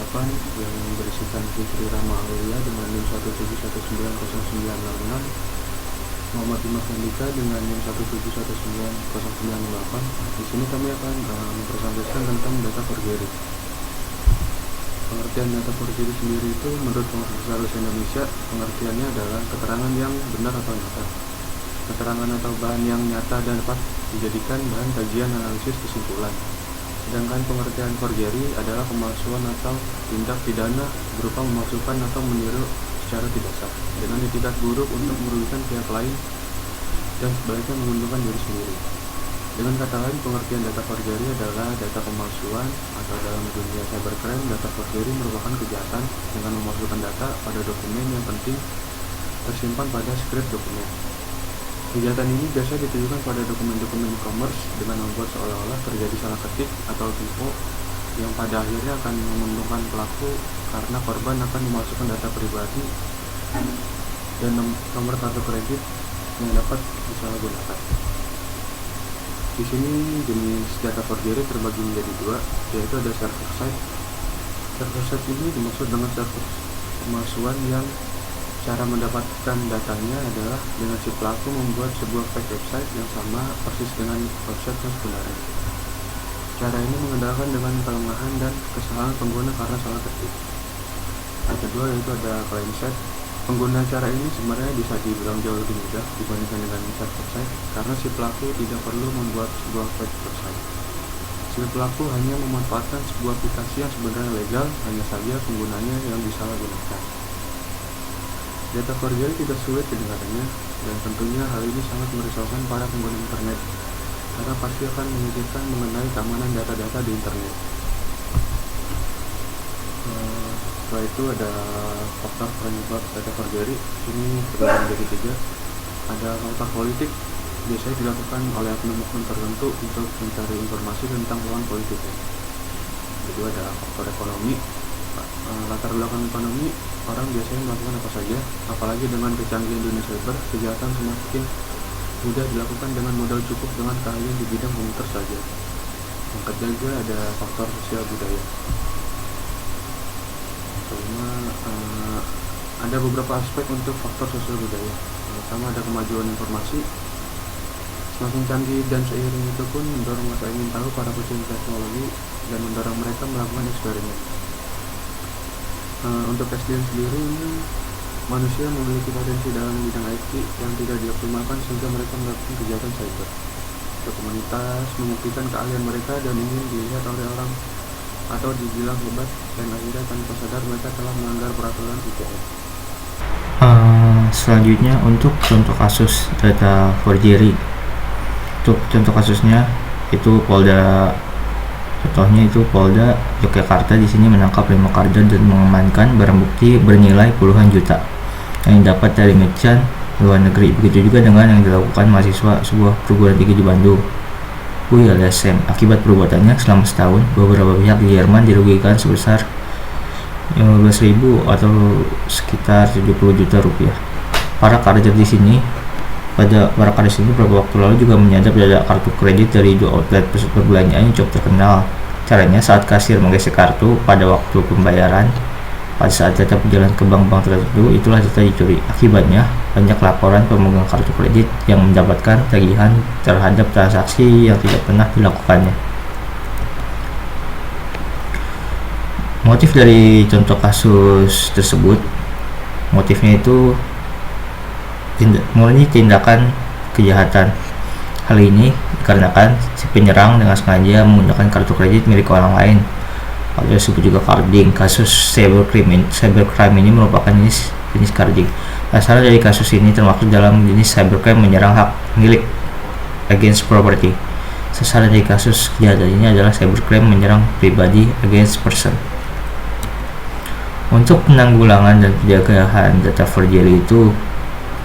yang berisikan Fitri Rama Aulia dengan NIM 1719096, Muhammad Dimas Andika dengan NIM 1719098. Di sini kami akan mempresentasikan tentang data forgery. Pengertian data forgery sendiri itu menurut Universitas Bahasa Indonesia, pengertiannya adalah keterangan yang benar atau nyata. Keterangan atau bahan yang nyata dapat dijadikan bahan kajian, analisis, kesimpulan. Sedangkan pengertian forgery adalah pemalsuan atau tindak pidana berupa memalsukan atau meniru secara tidak sah dengan itikat buruk untuk merugikan pihak lain dan sebaliknya menguntungkan diri sendiri. Dengan kata lain, pengertian data forgery adalah data pemalsuan, atau dalam dunia cybercrime, data forgery merupakan kejahatan dengan memalsukan data pada dokumen yang penting tersimpan pada skrip dokumen. Kejahatan ini biasa ditujukan pada dokumen-dokumen e-commerce dengan membuat seolah-olah terjadi salah ketik atau typo yang pada akhirnya akan menguntungkan pelaku karena korban akan memasukkan data pribadi dan nomor kartu kredit yang dapat disalahgunakan. Di sini jenis data forgery terbagi menjadi dua, yaitu ada server side. Server side ini dimaksud dengan server pemalsuan yang cara mendapatkan datanya adalah dengan si pelaku membuat sebuah fake website yang sama persis dengan website yang sebenarnya. Cara ini mengandalkan dengan kelemahan dan kesalahan pengguna karena salah ketik. Yang kedua yaitu ada client side. Penggunaan cara ini sebenarnya bisa dibilang jauh lebih mudah dibandingkan dengan server side karena si pelaku tidak perlu membuat sebuah fake website. Si pelaku hanya memanfaatkan sebuah aplikasi yang sebenarnya legal, hanya saja penggunanya yang disalahgunakan. Data forgery tidak sulit kedengarannya, dan tentunya hal ini sangat merisaukan para pengguna internet karena pasti akan memikirkan mengenai keamanan data-data di internet. Setelah itu ada faktor penyebab data forgery. Ini terbagi menjadi tiga. Ada faktor politik, biasanya dilakukan oleh oknum-oknum tertentu untuk mencari informasi tentang lawan politiknya. Kedua ada faktor ekonomi. Latar belakang ekonomi, orang biasanya melakukan apa saja, apalagi dengan kecanggihan dunia cyber, kejahatan semakin mudah dilakukan dengan modal cukup dengan keahlian di bidang komputer saja. Yang ketiga ada faktor sosial budaya. Ada beberapa aspek untuk faktor sosial budaya. Yang pertama ada kemajuan informasi. Semakin canggih dan seiring itu pun mendorong rasa ingin tahu para pecinta teknologi dan mendorong mereka melakukan eksperimen. Untuk SDM sendiri ini manusia memiliki potensi dalam bidang IT yang tidak dioptimalkan sehingga mereka melakukan kejahatan cyber. Untuk komunitas membuktikan keahlian mereka dan ingin dilihat oleh orang atau dibilang hebat, dan akhirnya tanpa sadar mereka telah melanggar peraturan ITE. Selanjutnya untuk contoh kasus data forgery. Untuk contoh kasusnya itu Contohnya itu Polda Yogyakarta di sini menangkap 5 karder dan mengamankan barang bukti bernilai puluhan juta yang didapat dari merchant luar negeri. Begitu juga dengan yang dilakukan mahasiswa sebuah perguruan tinggi di Bandung, UI alias SEM. Akibat perbuatannya selama setahun, beberapa pihak di Jerman dirugikan sebesar 15.000 atau sekitar 70 juta rupiah. Para karder di sini beberapa waktu lalu juga menyadap data kartu kredit dari 2 outlet pusat perbelanjaan yang cukup terkenal. Caranya saat kasir menggesek kartu pada waktu pembayaran, pada saat data berjalan ke bank-bank tertentu, itulah data dicuri. Akibatnya, banyak laporan pemegang kartu kredit yang mendapatkan tagihan terhadap transaksi yang tidak pernah dilakukannya. Motif dari contoh kasus tersebut, motifnya itu murni tindakan kejahatan. Hal ini dikarenakan si penyerang dengan sengaja menggunakan kartu kredit milik orang lain, atau disebut juga carding. Kasus cybercrime ini merupakan jenis carding. Sasaran dari kasus ini termasuk dalam jenis cybercrime menyerang hak milik against property. Sasaran dari kasus kejahatan ini adalah cybercrime menyerang pribadi against person. Untuk penanggulangan dan penjagaan data forgery itu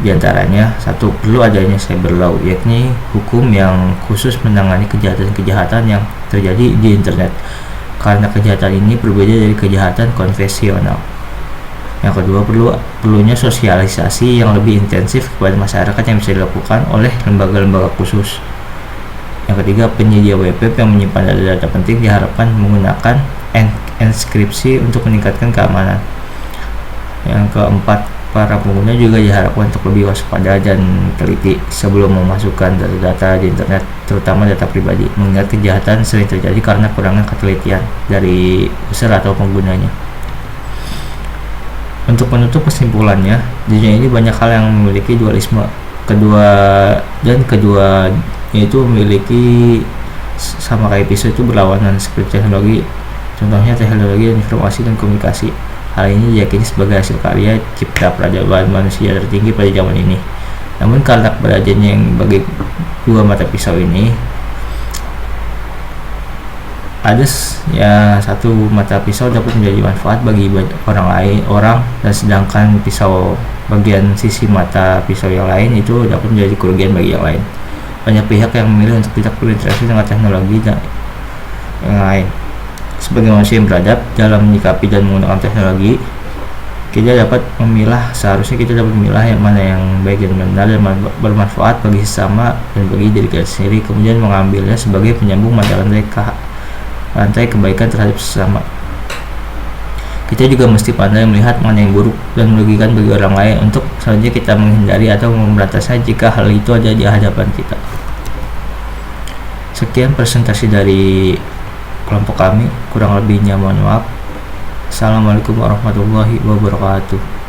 diantaranya, satu, perlu adanya cyber law, yakni hukum yang khusus menangani kejahatan-kejahatan yang terjadi di internet, karena kejahatan ini berbeda dari kejahatan konvensional. Yang kedua, perlunya sosialisasi yang lebih intensif kepada masyarakat yang bisa dilakukan oleh lembaga-lembaga khusus. Yang ketiga, penyedia web yang menyimpan data-data penting diharapkan menggunakan enkripsi untuk meningkatkan keamanan. Yang keempat, para pengguna juga diharapkan untuk lebih waspada dan teliti sebelum memasukkan data-data di internet, terutama data pribadi, mengingat kejahatan sering terjadi karena kurangnya ketelitian dari user atau penggunanya. Untuk menutup kesimpulannya, dunia ini banyak hal yang memiliki dualisme. Kedua yaitu memiliki sama kayak pisau itu berlawanan, seperti teknologi, contohnya teknologi informasi dan komunikasi. Hal ini diyakini sebagai hasil karya cipta peradaban manusia tertinggi pada zaman ini. Namun karena keberadaannya yang bagi dua mata pisau ini, ada satu mata pisau dapat menjadi manfaat bagi orang, dan sedangkan pisau bagian sisi mata pisau yang lain itu dapat menjadi kerugian bagi yang lain. Banyak pihak yang memilih untuk tidak berinteraksi dengan teknologi dan yang lain. Sebagai manusia yang beradab dalam menyikapi dan menggunakan teknologi, seharusnya kita dapat memilah yang mana yang baik dan benar dan bermanfaat bagi sesama dan bagi diri kita sendiri, kemudian mengambilnya sebagai penyambung mata rantai kebaikan terhadap sesama. Kita juga mesti pandai melihat mana yang buruk dan merugikan bagi orang lain untuk selanjutnya kita menghindari atau memberantasnya jika hal itu ada di hadapan kita. Sekian presentasi dari kelompok kami, kurang lebihnya mohon maaf. Assalamualaikum warahmatullahi wabarakatuh.